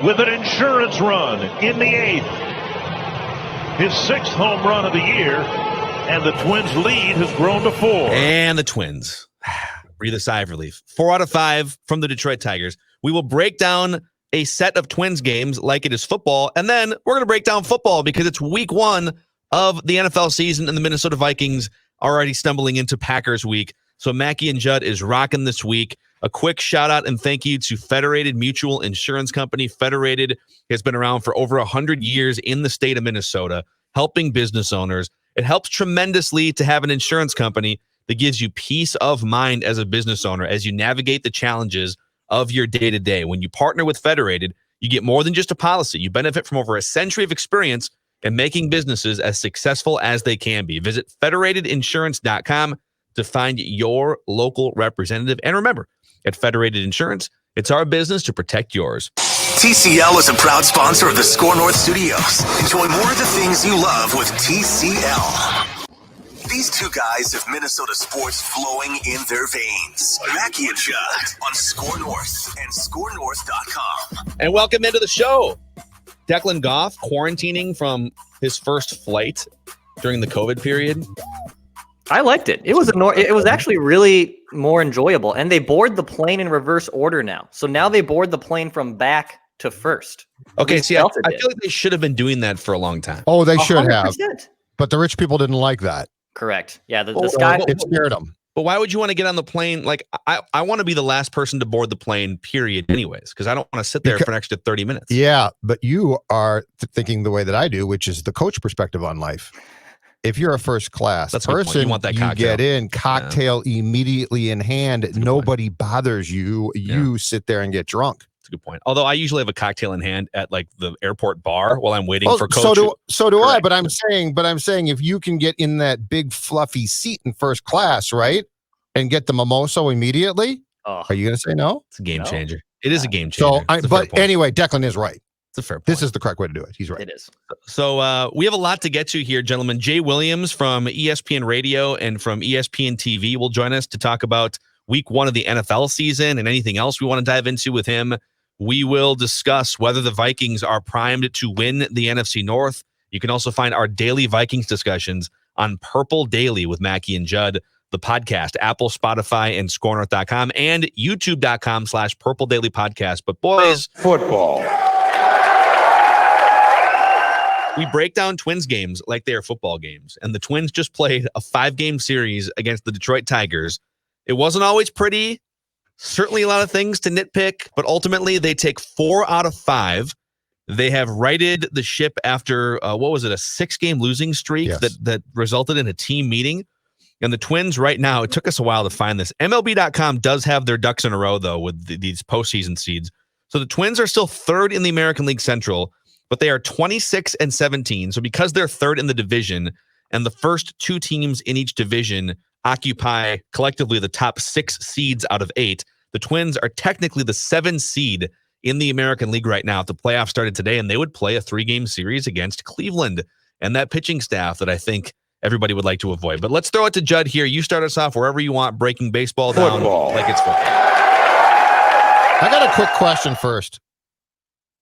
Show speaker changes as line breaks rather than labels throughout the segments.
with an insurance run in the 8th. His 6th home run of the year, and the Twins' lead has grown to 4.
And the Twins breathe a sigh of relief. 4 out of 5 from the Detroit Tigers. We will break down a set of Twins games like it is football, and then we're going to break down football because it's week 1 of the NFL season, and the Minnesota Vikings are already stumbling into Packers week. So Mackey and Judd is rocking this week. A quick shout out and thank you to Federated Mutual Insurance Company. Federated has been around for over 100 years in the state of Minnesota, helping business owners. It helps tremendously to have an insurance company that gives you peace of mind as a business owner as you navigate the challenges of your day-to-day. When you partner with Federated, you get more than just a policy. You benefit from over a century of experience in making businesses as successful as they can be. Visit federatedinsurance.com to find your local representative. And remember, at Federated Insurance, it's our business to protect yours.
TCL is a proud sponsor of the SKOR North Studios. Enjoy more of the things you love with TCL. These two guys have Minnesota sports flowing in their veins. Mackey and Judd on SKOR North and SKORNorth.com.
And welcome into the show. Declan Goff quarantining from his first flight during the COVID period.
I liked it. It was actually really more enjoyable. And they board the plane in reverse order now. So now they board the plane from back to first.
Okay, see, I feel like they should have been doing that for a long time.
Oh, they should
100%.
have. But the rich people didn't like that.
Correct. Yeah, the sky.
It scared them.
But why would you want to get on the plane? Like, I want to be the last person to board the plane, period, anyways, because I don't want to sit there for an extra 30 minutes.
Yeah, but you are thinking the way that I do, which is the coach perspective on life. If you're a first class person, you get in, cocktail immediately in hand. Nobody bothers you. You sit there and get drunk.
That's a good point. Although I usually have a cocktail in hand at like the airport bar while I'm waiting for coach.
So do I. But I'm saying if you can get in that big fluffy seat in first class, right, and get the mimosa immediately, are you going to say no?
It's a game changer. It is a game changer.
But anyway, Declan is right.
It's a fair point.
This is the correct way to do it. He's right.
It is.
So we have a lot to get to here, gentlemen. Jay Williams from ESPN Radio and from ESPN TV will join us to talk about week 1 of the NFL season and anything else we want to dive into with him. We will discuss whether the Vikings are primed to win the NFC North. You can also find our daily Vikings discussions on Purple Daily with Mackey and Judd, the podcast, Apple, Spotify, and SKORNorth.com, and YouTube.com/Purple Daily Podcast. But boys,
Football.
We break down Twins games like they are football games, and the Twins just played a 5-game series against the Detroit Tigers. It wasn't always pretty, certainly a lot of things to nitpick, but ultimately they take 4 out of 5. They have righted the ship after, a 6-game losing streak that resulted in a team meeting. And the Twins right now, it took us a while to find this. MLB.com does have their ducks in a row, though, with these postseason seeds. So the Twins are still 3rd in the American League Central, but they are 26-17. So because they're 3rd in the division and the first 2 teams in each division occupy collectively the top 6 seeds out of 8, the Twins are technically the 7th seed in the American League right now. If the playoffs started today, and they would play a 3-game series against Cleveland and that pitching staff that I think everybody would like to avoid. But let's throw it to Judd here. You start us off wherever you want, breaking baseball down like it's football.
I got a quick question first.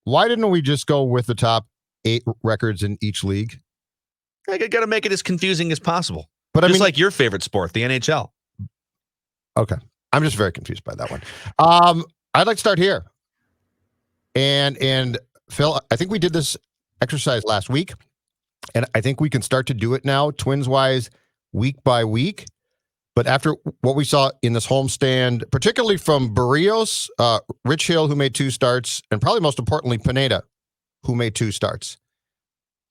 Why didn't we just go with the top 8 records in each league?
I got to make it as confusing as possible.
But
just like your favorite sport, the NHL.
Okay. I'm just very confused by that one. I'd like to start here. And Phil, I think we did this exercise last week, and I think we can start to do it now, Twins-wise, week by week. But after what we saw in this homestand, particularly from Barrios, Rich Hill, who made 2 starts, and probably most importantly, Pineda, who made 2 starts.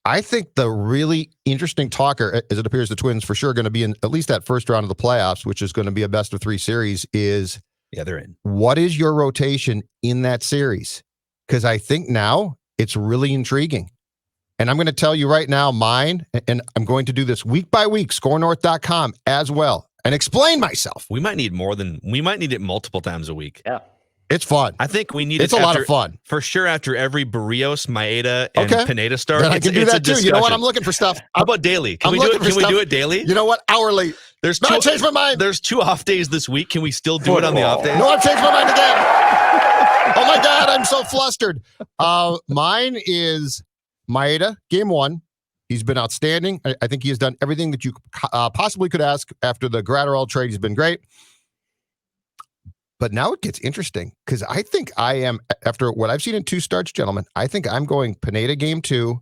I think the really interesting talker, as it appears the Twins for sure are going to be in at least that first round of the playoffs, which is going to be a best-of-3 series, is
they're in.
What is your rotation in that series? Because I think now it's really intriguing. And I'm going to tell you right now mine, and I'm going to do this week by week, SKORNorth.com as well, and explain myself.
We might need it multiple times a week.
Yeah.
It's fun.
I think we need
it's a lot of fun.
For sure, after every Barrios, Maeda, and Pineda start.
Then I can do that too. You know what? I'm looking for stuff.
How about daily? Can we do it daily?
You know what? Hourly. I changed my mind.
There's 2 off days this week. Can we still do it on the off days?
No, I've changed my mind again. Oh my God, I'm so flustered. Mine is Maeda, game 1. He's been outstanding. I think he has done everything that you possibly could ask after the Gratterall trade. He's been great. But now it gets interesting because I think I am, after what I've seen in 2 starts, gentlemen, I think I'm going Pineda game 2,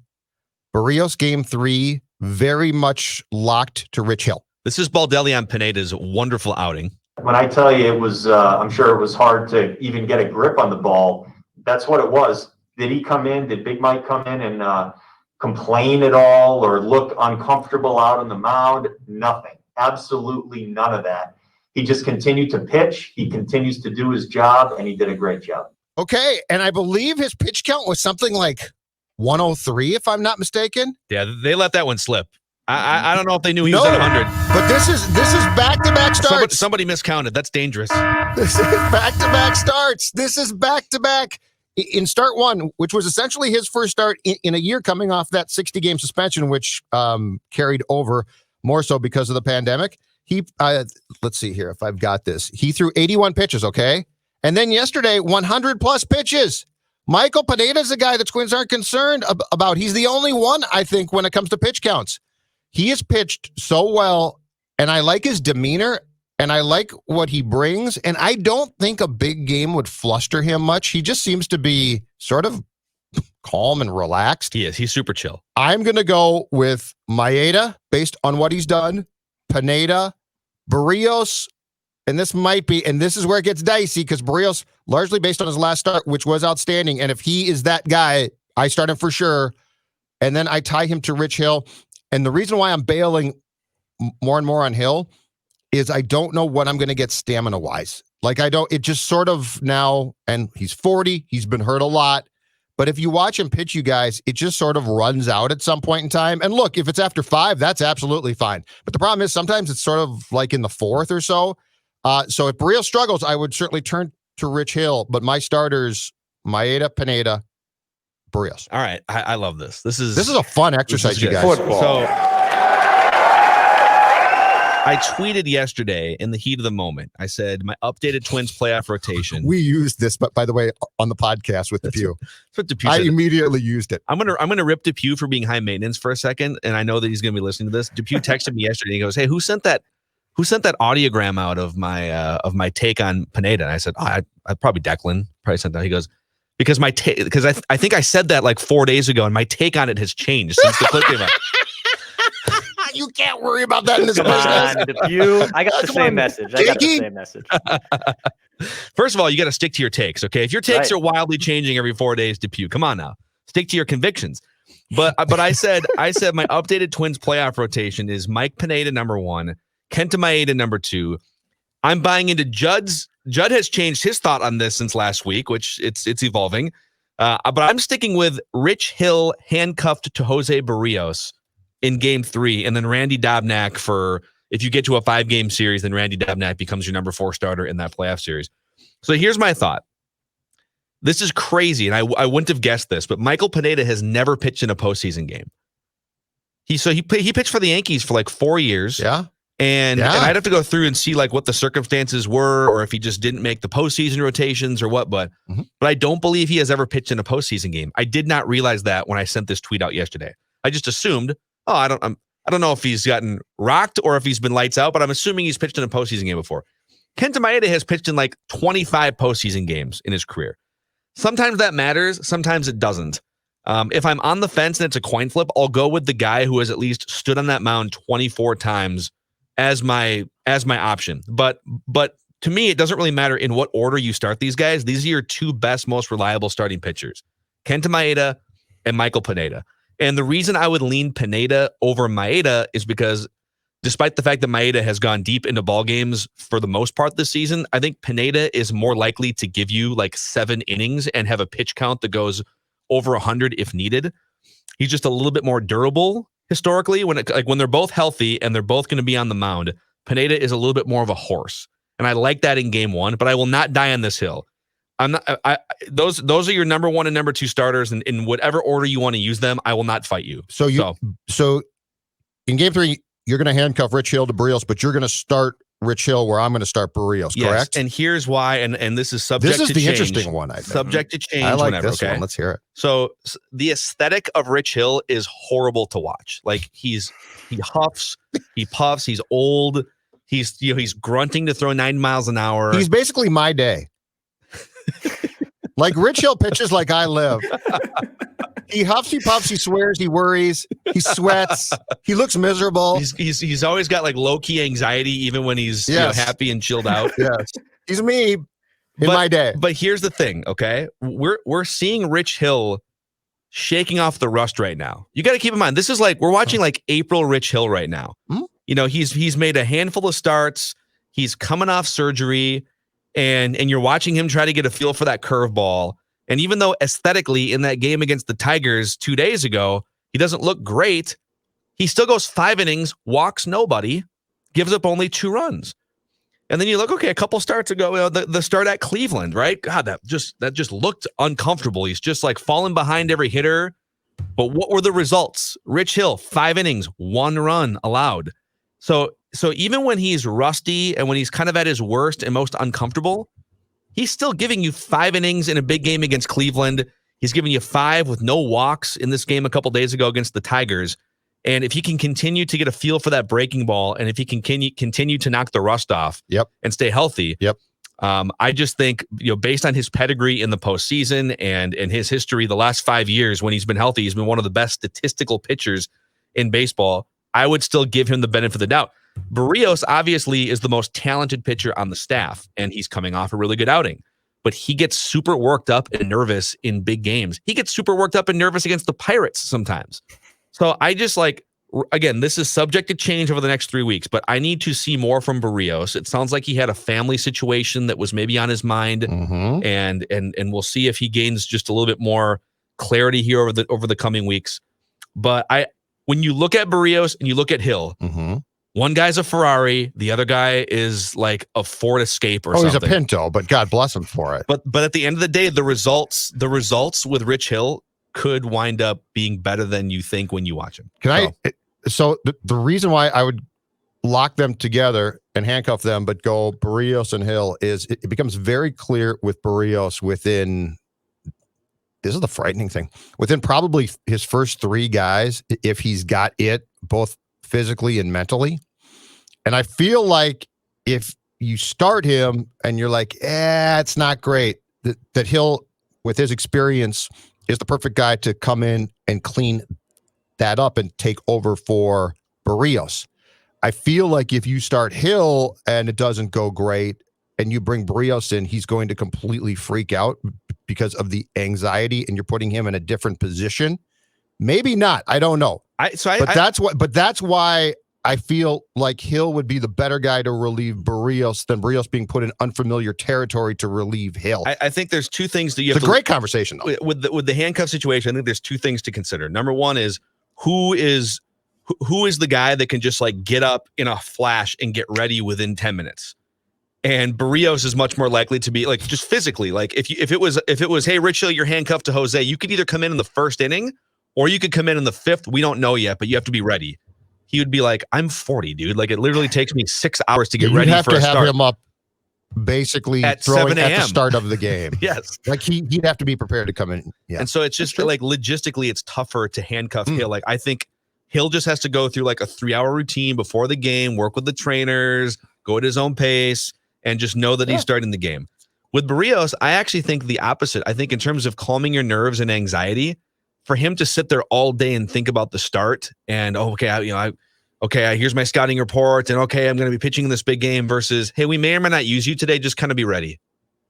Barrios game 3, very much locked to Rich Hill.
This is Baldelli on Pineda's wonderful outing.
When I tell you it was, I'm sure it was hard to even get a grip on the ball. That's what it was. Did he come in? Did Big Mike come in and complain at all or look uncomfortable out on the mound? Nothing. Absolutely none of that. He just continued to pitch. He continues to do his job, and he did a great job.
Okay, and I believe his pitch count was something like 103, if I'm not mistaken.
Yeah, they let that one slip. I don't know if they knew he was at 100.
But this is back-to-back starts.
Somebody miscounted. That's dangerous.
This is back-to-back starts. This is back-to-back. In start 1, which was essentially his first start in a year coming off that 60-game suspension, which carried over more so because of the pandemic. He, let's see here if I've got this. He threw 81 pitches, okay? And then yesterday, 100-plus pitches. Michael Pineda's a guy that Twins aren't concerned about. He's the only one, I think, when it comes to pitch counts. He has pitched so well, and I like his demeanor, and I like what he brings, and I don't think a big game would fluster him much. He just seems to be sort of calm and relaxed.
He is. He's super chill.
I'm going to go with Maeda based on what he's done, Pineda, Barrios, and this is where it gets dicey because Barrios, largely based on his last start, which was outstanding, and if he is that guy, I start him for sure, and then I tie him to Rich Hill. And the reason why I'm bailing more and more on Hill is I don't know what I'm going to get stamina-wise. Like, it just sort of now, and he's 40, he's been hurt a lot, but if you watch him pitch, you guys, it just sort of runs out at some point in time. And look, if it's after 5, that's absolutely fine. But the problem is sometimes it's sort of like in the 4th or so. So if Barrios struggles, I would certainly turn to Rich Hill, but my starters, Maeda, Pineda, Barrios.
All right. I love this. This is
a fun exercise, you guys.
Football. So I tweeted yesterday in the heat of the moment. I said my updated Twins playoff rotation.
We used this, but by the way, on the podcast with Depew.
That's what Depew
I
said.
immediately used it.
I'm gonna rip Depew for being high maintenance for a second, and I know that he's gonna be listening to this. Depew texted me yesterday. And he goes, "Hey, who sent that audiogram out of my take on Pineda?" And I said, I probably Declan probably sent that. He goes, because I think I said that like 4 days ago, and my take on it has changed since the clip came out.
You can't worry about that in this
Come
business.
on, Depew. I got the same message.
First of all, you got to stick to your takes, okay? If your takes are wildly changing every 4 days, Depew, come on now, stick to your convictions. But I said my updated Twins playoff rotation is Mike Pineda number 1, Kenta Maeda number 2. I'm buying into Judd's. Judd has changed his thought on this since last week, which it's evolving. But I'm sticking with Rich Hill handcuffed to Jose Barrios in game 3, and then Randy Dobnak for, if you get to a 5-game series, then Randy Dobnak becomes your number 4 starter in that playoff series. So here's my thought. This is crazy, and I wouldn't have guessed this, but Michael Pineda has never pitched in a postseason game. He pitched for the Yankees for like 4 years.
Yeah.
And I'd have to go through and see like what the circumstances were, or if he just didn't make the postseason rotations or what. But I don't believe he has ever pitched in a postseason game. I did not realize that when I sent this tweet out yesterday. I just assumed, I don't know if he's gotten rocked or if he's been lights out, but I'm assuming he's pitched in a postseason game before. Kenta Maeda has pitched in like 25 postseason games in his career. Sometimes that matters. Sometimes it doesn't. If I'm on the fence and it's a coin flip, I'll go with the guy who has at least stood on that mound 24 times as my option. But to me, it doesn't really matter in what order you start these guys. These are your 2 best, most reliable starting pitchers, Kenta Maeda and Michael Pineda. And the reason I would lean Pineda over Maeda is because despite the fact that Maeda has gone deep into ball games for the most part this season, I think Pineda is more likely to give you like 7 innings and have a pitch count that goes over 100 if needed. He's just a little bit more durable historically. When they're both healthy and they're both going to be on the mound, Pineda is a little bit more of a horse, and I like that in game 1. But I will not die on this hill. I'm not. Those are your number 1 and number 2 starters, and in whatever order you want to use them, I will not fight you.
So in game 3, you're going to handcuff Rich Hill to Barrios, but you're going to start Rich Hill where I'm going to start Barrios, correct?
And here's why, and this is subject
This is
to
the
change.
interesting one, I think.
Subject to change
I like
whenever,
this
okay?
one. Let's hear it.
So the aesthetic of Rich Hill is horrible to watch. Like he huffs, he puffs, he's old, he's grunting to throw 9 miles an hour.
He's basically my day. Like Rich Hill pitches like I live. He huffs, he puffs, he swears, he worries, he sweats, he looks miserable.
He's always got like low key anxiety, even when he's happy and chilled out.
Yes, he's me in my day.
But here's the thing, okay? We're seeing Rich Hill shaking off the rust right now. You got to keep in mind, this is like we're watching like April Rich Hill right now. He's made a handful of starts. He's coming off surgery, and you're watching him try to get a feel for that curveball. And even though aesthetically in that game against the Tigers 2 days ago, he doesn't look great, he still goes 5 innings, walks nobody, gives up only 2 runs. And then you look, okay, a couple starts ago, the start at Cleveland, right? God, that just looked uncomfortable. He's just like falling behind every hitter. But what were the results? Rich Hill, 5 innings, 1 run allowed. So even when he's rusty and when he's kind of at his worst and most uncomfortable, he's still giving you 5 innings in a big game against Cleveland. He's giving you 5 with no walks in this game a couple days ago against the Tigers. And if he can continue to get a feel for that breaking ball, and if he can continue to knock the rust off and stay healthy, I just think, based on his pedigree in the postseason and his history the last 5 years when he's been healthy, he's been one of the best statistical pitchers in baseball. I would still give him the benefit of the doubt. Barrios obviously is the most talented pitcher on the staff, and he's coming off a really good outing. But he gets super worked up and nervous in big games. He gets super worked up and nervous against the Pirates sometimes. So I just again, this is subject to change over the next 3 weeks, but I need to see more from Barrios. It sounds like he had a family situation that was maybe on his mind, and we'll see if he gains just a little bit more clarity here over the coming weeks. But when you look at Barrios and you look at Hill, one guy's a Ferrari, the other guy is like a Ford Escape or something.
He's a Pinto, but God bless him for it.
But at the end of the day, the results with Rich Hill could wind up being better than you think when you watch him.
So the reason why I would lock them together and handcuff them, but go Barrios and Hill is it becomes very clear with Barrios within. This is the frightening thing. Within probably his first 3 guys, if he's got it both physically and mentally. And I feel like if you start him and you're like, it's not great, that Hill, with his experience, is the perfect guy to come in and clean that up and take over for Barrios. I feel like if you start Hill and it doesn't go great and you bring Barrios in, he's going to completely freak out because of the anxiety, and you're putting him in a different position. Maybe not. I don't know. That's why I feel like Hill would be the better guy to relieve Barrios than Barrios being put in unfamiliar territory to relieve Hill.
I think there's 2 things that you have
to. It's a great conversation, though.
With the handcuff situation. I think there's 2 things to consider. Number one is who is the guy that can just like get up in a flash and get ready within 10 minutes. And Barrios is much more likely to be like just physically. Like if it was, hey, Rich Hill, you're handcuffed to Jose, you could either come in the first inning or you could come in the 5th. We don't know yet, but you have to be ready. He would be like, I'm 40, dude. Like it literally takes me 6 hours to get ready for a start.
You'd have to have him up basically
at
throwing
7
at
a.m.
the start of the game.
Yes.
Like he'd have to be prepared to come in. Yeah.
And so it's just like logistically, it's tougher to handcuff Hill. Like I think Hill just has to go through like a 3-hour routine before the game, work with the trainers, go at his own pace, and just know that he's starting the game. With Barrios, I actually think the opposite. I think in terms of calming your nerves and anxiety, for him to sit there all day and think about the start and here's my scouting report and okay, I'm going to be pitching in this big game versus, hey, we may or may not use you today. Just kind of be ready.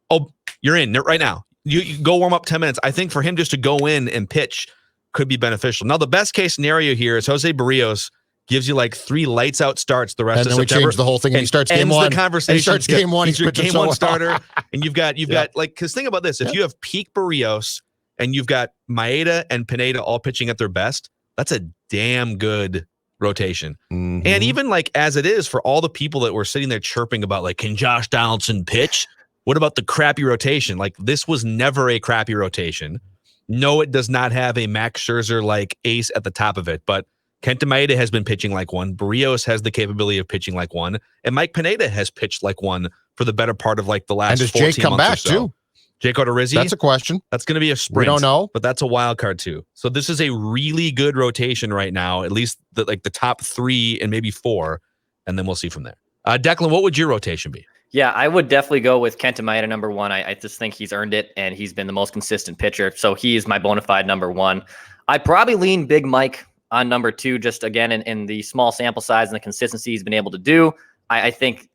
Oh, you're in right now. You go warm up 10 minutes. I think for him just to go in and pitch could be beneficial. Now, the best case scenario here is Jose Barrios gives you like 3 lights out starts the rest of September.
And then we change the whole thing and he starts game 1.
The conversation.
He starts game 1.
He's your game 1 starter. And you've got like, because think about this. If you have peak Barrios and you've got Maeda and Pineda all pitching at their best, that's a damn good rotation. And even like as it is for all the people that were sitting there chirping about like, can Josh Donaldson pitch? What about the crappy rotation? Like this was never a crappy rotation. No, it does not have a Max Scherzer like ace at the top of it, but Kenta Maeda has been pitching like one. Barrios has the capability of pitching like one. And Mike Pineda has pitched like one for the better part of like the last 14 months. And does Jake come back too? Jake Odorizzi?
That's a question.
That's going to be a sprint.
We don't know.
But that's a wild card too. So this is a really good rotation right now, at least the top 3 and maybe 4. And then we'll see from there. Declan, what would your rotation be?
Yeah, I would definitely go with Kenta Maeda number 1. I just think he's earned it, and he's been the most consistent pitcher. So he is my bona fide number 1. I'd probably lean Big Mike on number 2, just again in the small sample size and the consistency he's been able to do. I think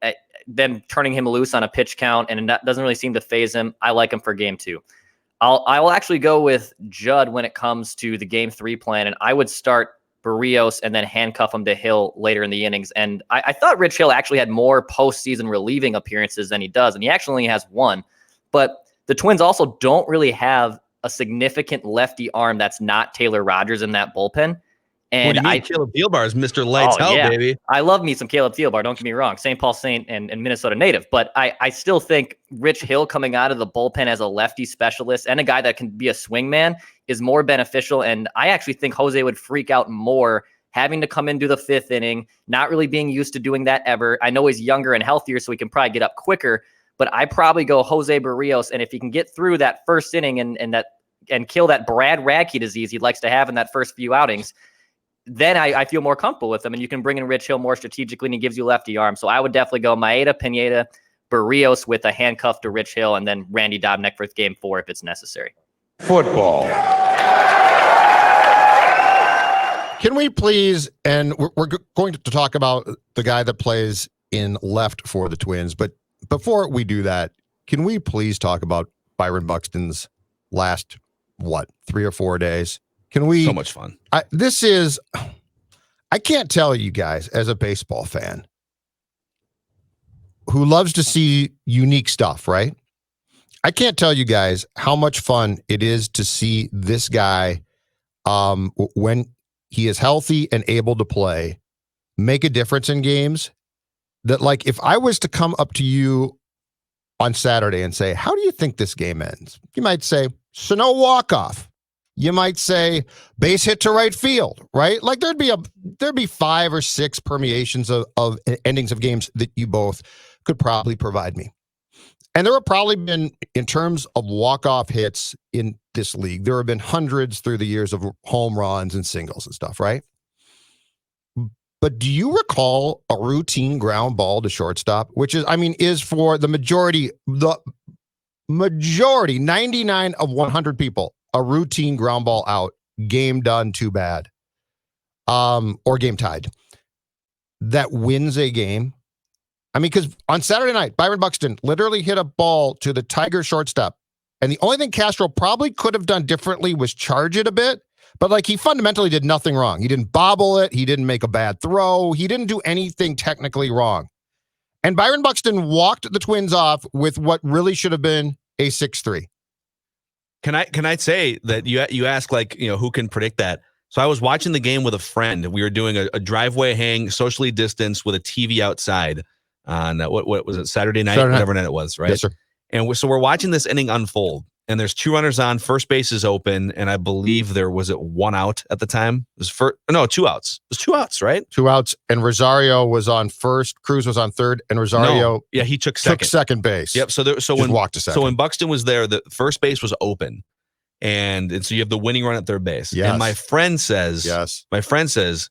them turning him loose on a pitch count, and that doesn't really seem to phase him. I like him for game 2. I will actually go with Judd when it comes to the game 3 plan, and I would start Barrios and then handcuff him to Hill later in the innings. And I thought Rich Hill actually had more postseason relieving appearances than he does, and he actually only has 1. But the Twins also don't really have a significant lefty arm that's not Taylor Rogers in that bullpen. And
Caleb Thielbar is Mr. Lights Out, baby.
I love me some Caleb Thielbar. Don't get me wrong. St. Paul Saint and Minnesota native. But I still think Rich Hill coming out of the bullpen as a lefty specialist and a guy that can be a swingman is more beneficial. And I actually think Jose would freak out more having to come into the 5th inning, not really being used to doing that ever. I know he's younger and healthier, so he can probably get up quicker. But I probably go Jose Barrios. And if he can get through that first inning and kill that Brad Radke disease he likes to have in that first few outings, then I feel more comfortable with him, and you can bring in Rich Hill more strategically, and he gives you lefty arm. So I would definitely go Maeda, Pineda, Barrios with a handcuff to Rich Hill, and then Randy Dobnak for game 4 if it's necessary.
Football.
Can we please, and we're going to talk about the guy that plays in left for the Twins, but before we do that, can we please talk about Byron Buxton's last, 3 or 4 days? Can we?
So much fun.
I can't tell you guys, as a baseball fan who loves to see unique stuff, right? I can't tell you guys how much fun it is to see this guy when he is healthy and able to play, make a difference in games. That, like, if I was to come up to you on Saturday and say, how do you think this game ends? You might say, Sano walk-off. You might say base hit to right field, right? Like there'd be 5 or 6 permeations of endings of games that you both could probably provide me. And there have probably been, in terms of walk-off hits in this league, there have been hundreds through the years of home runs and singles and stuff, right? But do you recall a routine ground ball to shortstop, which is for the majority, 99 of 100 people, a routine ground ball out, game done, too bad, or game tied, that wins a game? Because on Saturday night, Byron Buxton literally hit a ball to the Tiger shortstop, and the only thing Castro probably could have done differently was charge it a bit, but he fundamentally did nothing wrong. He didn't bobble it. He didn't make a bad throw. He didn't do anything technically wrong. And Byron Buxton walked the Twins off with what really should have been a 6-3.
Can I say that you ask who can predict that? So I was watching the game with a friend. We were doing a driveway hang, socially distanced with a TV outside on what was it, Saturday night, whatever night it was, right?
Yes, sir.
And so we're watching this inning unfold, and there's 2 runners on, first base is open, and I believe there was 1 out at the time. It was 2 outs. It was 2 outs, right?
2 outs, and Rosario was on first, Cruz was on third, and Rosario
he took second
base.
Yep. So when Buxton was there, the first base was open, and so you have the winning run at third base.
Yes.
And my friend says,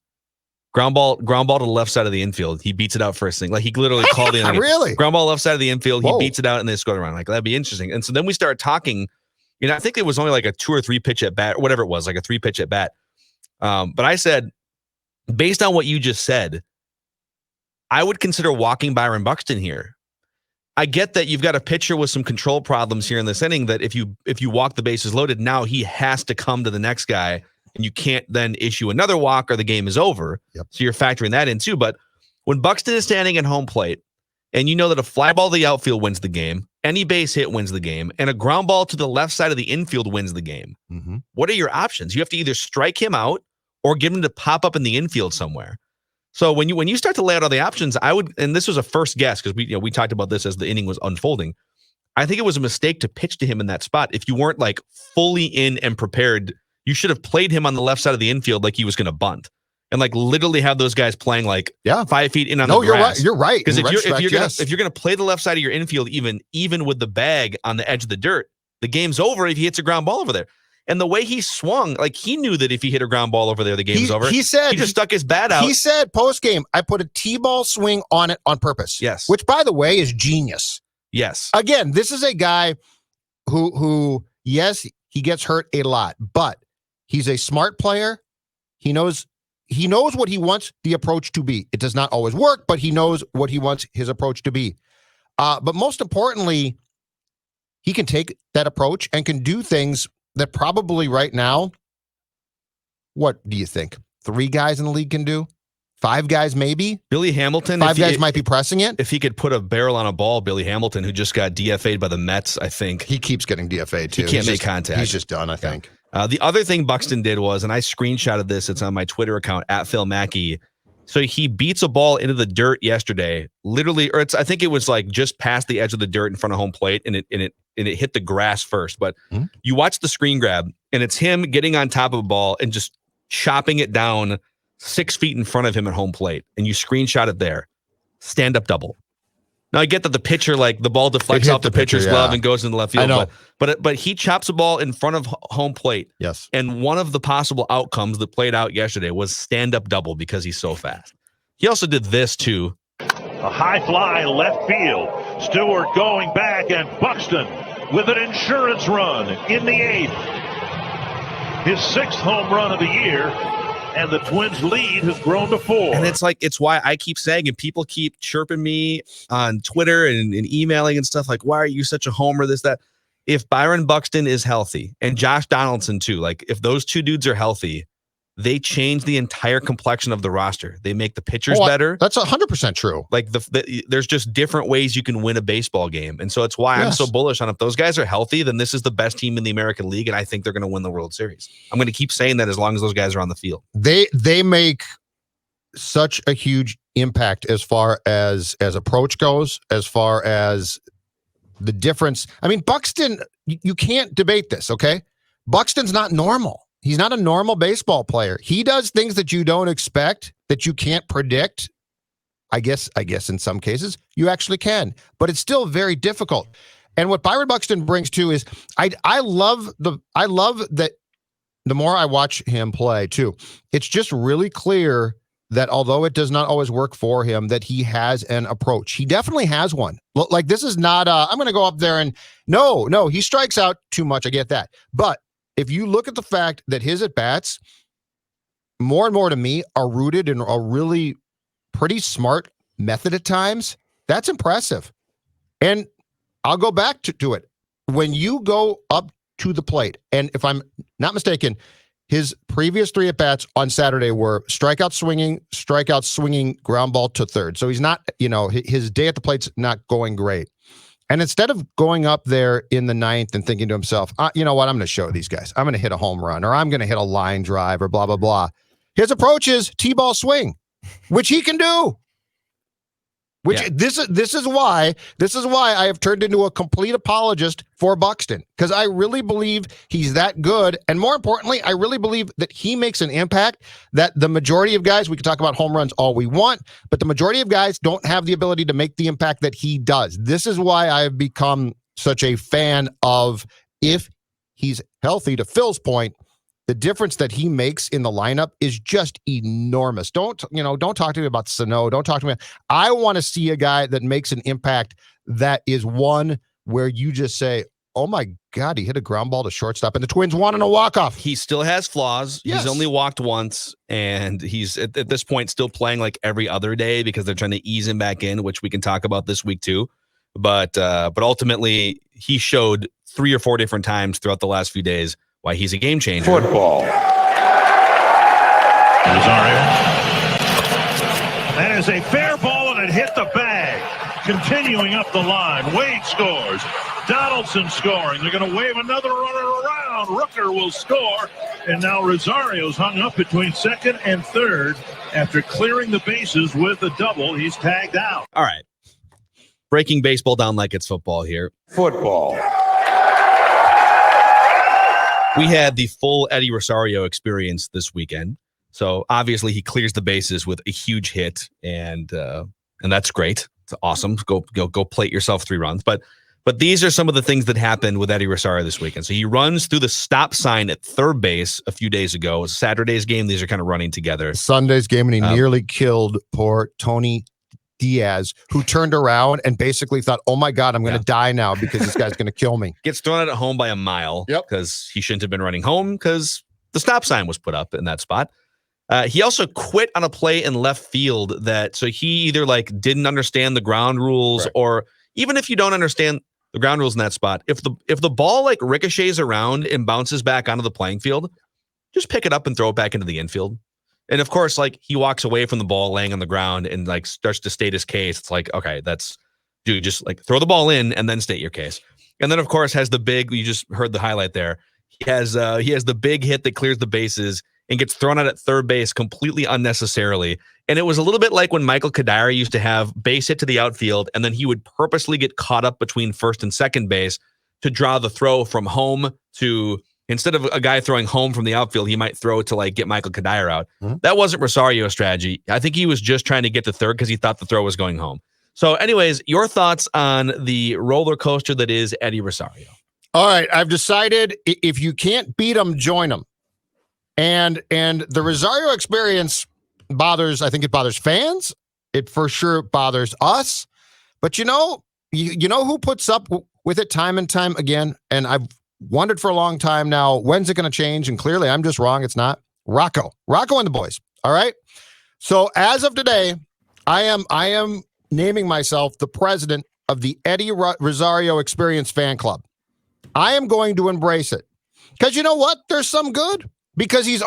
ground ball to the left side of the infield. He beats it out first thing. Like he literally called in.
Really?
Ground ball left side of the infield.
Whoa.
He beats it out and they score around. Like that'd be interesting. And so then we started talking. I think it was only like a 2 or 3 pitch at bat, or whatever it was, like a 3 pitch at bat. But I said, based on what you just said, I would consider walking Byron Buxton here. I get that you've got a pitcher with some control problems here in this inning, that if you walk the bases loaded, now he has to come to the next guy, and you can't then issue another walk or the game is over.
Yep.
So you're factoring that in too. But when Buxton is standing at home plate, and you know that a fly ball to the outfield wins the game, any base hit wins the game, and a ground ball to the left side of the infield wins the game, what are your options? You have to either strike him out or get him to pop up in the infield somewhere. So when you start to lay out all the options, I would, and this was a first guess because we talked about this as the inning was unfolding. I think it was a mistake to pitch to him in that spot. If you weren't like fully in and prepared, you should have played him on the left side of the infield like he was going to bunt. and like literally have those guys playing like 5 feet in on the grass.
You're right.
Because
if
you're gonna play the left side of your infield even with the bag on the edge of the dirt, the game's over if he hits a ground ball over there. And the way he swung, like he knew that if he hit a ground ball over there, the game's over.
He said
he just stuck his bat out.
He said post game, I put a T-ball swing on it on purpose.
Yes.
Which, by the way, is genius.
Yes.
Again, this is a guy who yes, he gets hurt a lot, but he's a smart player. He knows what he wants the approach to be. It does not always work, but he knows what he wants his approach to be. But most importantly, he can take that approach and can do things that probably right now, what do you think? 3 guys in the league can do? 5 guys maybe?
Billy Hamilton.
5 guys might be pressing it.
If he could put a barrel on a ball, Billy Hamilton, who just got DFA'd by the Mets, I think.
He keeps getting DFA'd too.
He can't make contact.
He's just done, I think.
The other thing Buxton did was, and I screenshotted this, it's on my Twitter account, @PhilMackey. So he beats a ball into the dirt yesterday, literally, or I think it was like just past the edge of the dirt in front of home plate, and it hit the grass first. But you watch the screen grab, and it's him getting on top of a ball and just chopping it down 6 feet in front of him at home plate, and you screenshot it there. Stand up double. Now I get that the pitcher, like the ball deflects off the pitcher's glove and goes into left field, but he chops a ball in front of home plate.
Yes.
And one of the possible outcomes that played out yesterday was stand up double because he's so fast. He also did this too.
A high fly left field. Stewart going back, and Buxton with an insurance run in the 8th. His 6th home run of the year. And the Twins' lead has grown to 4.
And it's why I keep saying, and people keep chirping me on Twitter and emailing and stuff like, why are you such a homer, this, that. If Byron Buxton is healthy, and Josh Donaldson too, like if those 2 dudes are healthy, they change the entire complexion of the roster. They make the pitchers better.
That's 100% true.
Like there's just different ways you can win a baseball game. And so it's why I'm so bullish on if those guys are healthy, then this is the best team in the American League, and I think they're going to win the World Series. I'm going to keep saying that as long as those guys are on the field.
They make such a huge impact as far as approach goes, as far as the difference. I mean, Buxton, you can't debate this, okay? Buxton's not normal. He's not a normal baseball player. He does things that you don't expect, that you can't predict. I guess in some cases you actually can, but it's still very difficult. And what Byron Buxton brings too is I love that the more I watch him play too, it's just really clear that although it does not always work for him, that he has an approach. He definitely has one. Like this is not I'm going to go up there and no, he strikes out too much. I get that. But if you look at the fact that his at-bats, more and more to me, are rooted in a really pretty smart method at times, that's impressive. And I'll go back to it. When you go up to the plate, and if I'm not mistaken, his previous 3 at-bats on Saturday were strikeout swinging, ground ball to third. So he's not, his day at the plate's not going great. And instead of going up there in the 9th and thinking to himself, you know what, I'm going to show these guys. I'm going to hit a home run, or I'm going to hit a line drive, or blah, blah, blah. His approach is T-ball swing, which he can do. This is why I have turned into a complete apologist for Buxton, because I really believe he's that good. And more importantly, I really believe that he makes an impact that the majority of guys, we can talk about home runs all we want, but the majority of guys don't have the ability to make the impact that he does. This is why I've become such a fan of, if he's healthy, to Phil's point, the difference that he makes in the lineup is just enormous. Don't talk to me about Sano. Don't talk to me. I want to see a guy that makes an impact that is one where you just say, oh my God, he hit a ground ball to shortstop and the Twins won in a walk-off.
He still has flaws. Yes. He's only walked once, and he's at this point still playing like every other day because they're trying to ease him back in, which we can talk about this week too. But ultimately, he showed 3 or 4 different times throughout the last few days why he's a game changer.
Football. Rosario. That is a fair ball, and it hit the bag. Continuing up the line, Wade scores. Donaldson scoring. They're going to wave another runner around. Rooker will score. And now Rosario's hung up between 2nd and 3rd. After clearing the bases with a double, he's tagged out.
All right. Breaking baseball down like it's football here.
Football.
We had the full Eddie Rosario experience this weekend. So obviously he clears the bases with a huge hit, and that's great. It's awesome. Go plate yourself 3 runs. But these are some of the things that happened with Eddie Rosario this weekend. So he runs through the stop sign at third base a few days ago. It was Saturday's game. These are kind of running together.
Sunday's game, and he nearly killed poor Tony Diaz, who turned around and basically thought, oh my God, I'm going to die now because this guy's going to kill me.
Gets thrown out at home by a mile because he shouldn't have been running home because the stop sign was put up in that spot. He also quit on a play in left field so he either didn't understand the ground rules, or even if you don't understand the ground rules in that spot, if the ball ricochets around and bounces back onto the playing field, just pick it up and throw it back into the infield. And of course, he walks away from the ball laying on the ground and starts to state his case. It's okay, dude, just throw the ball in and then state your case. And then of course has the big, you just heard the highlight there. He has the big hit that clears the bases and gets thrown out at third base completely unnecessarily. And it was a little bit like when Michael Kadire used to have base hit to the outfield, and then he would purposely get caught up between first and second base to draw the throw from home to, instead of a guy throwing home from the outfield, he might throw to get Michael Kadire out. Mm-hmm. That wasn't Rosario's strategy. I think he was just trying to get to third because he thought the throw was going home. So anyways, your thoughts on the roller coaster that is Eddie Rosario?
All right, I've decided if you can't beat them, join them. And the Rosario experience I think it bothers fans. It for sure bothers us. But you know who puts up with it time and time again? And I've wondered for a long time now, when's it going to change? And clearly I'm just wrong. It's not. Rocco and the boys. All right. So as of today, I am naming myself the president of the Eddie Rosario Experience Fan Club. I am going to embrace it. Because you know what? There's some good. Because he's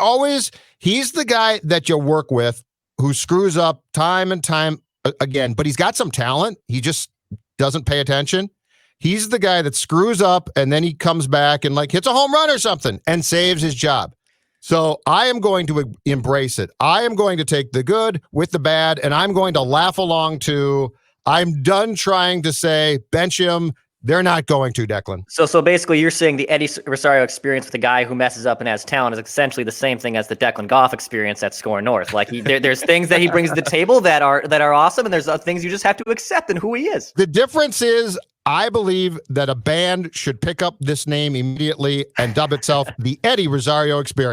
the guy that you work with who screws up time and time again, but he's got some talent. He just doesn't pay attention. He's the guy that screws up and then he comes back and hits a home run or something and saves his job. So I am going to embrace it. I am going to take the good with the bad, and I'm going to laugh along too. I'm done trying to say bench him. They're not going to, Declan.
So basically you're saying the Eddie Rosario experience with a guy who messes up and has talent is essentially the same thing as the Declan Goff experience at SKOR North. There's things that he brings to the table that are awesome, and there's things you just have to accept in who he is.
The difference is I believe that a band should pick up this name immediately and dub itself the Eddie Rosario Experience.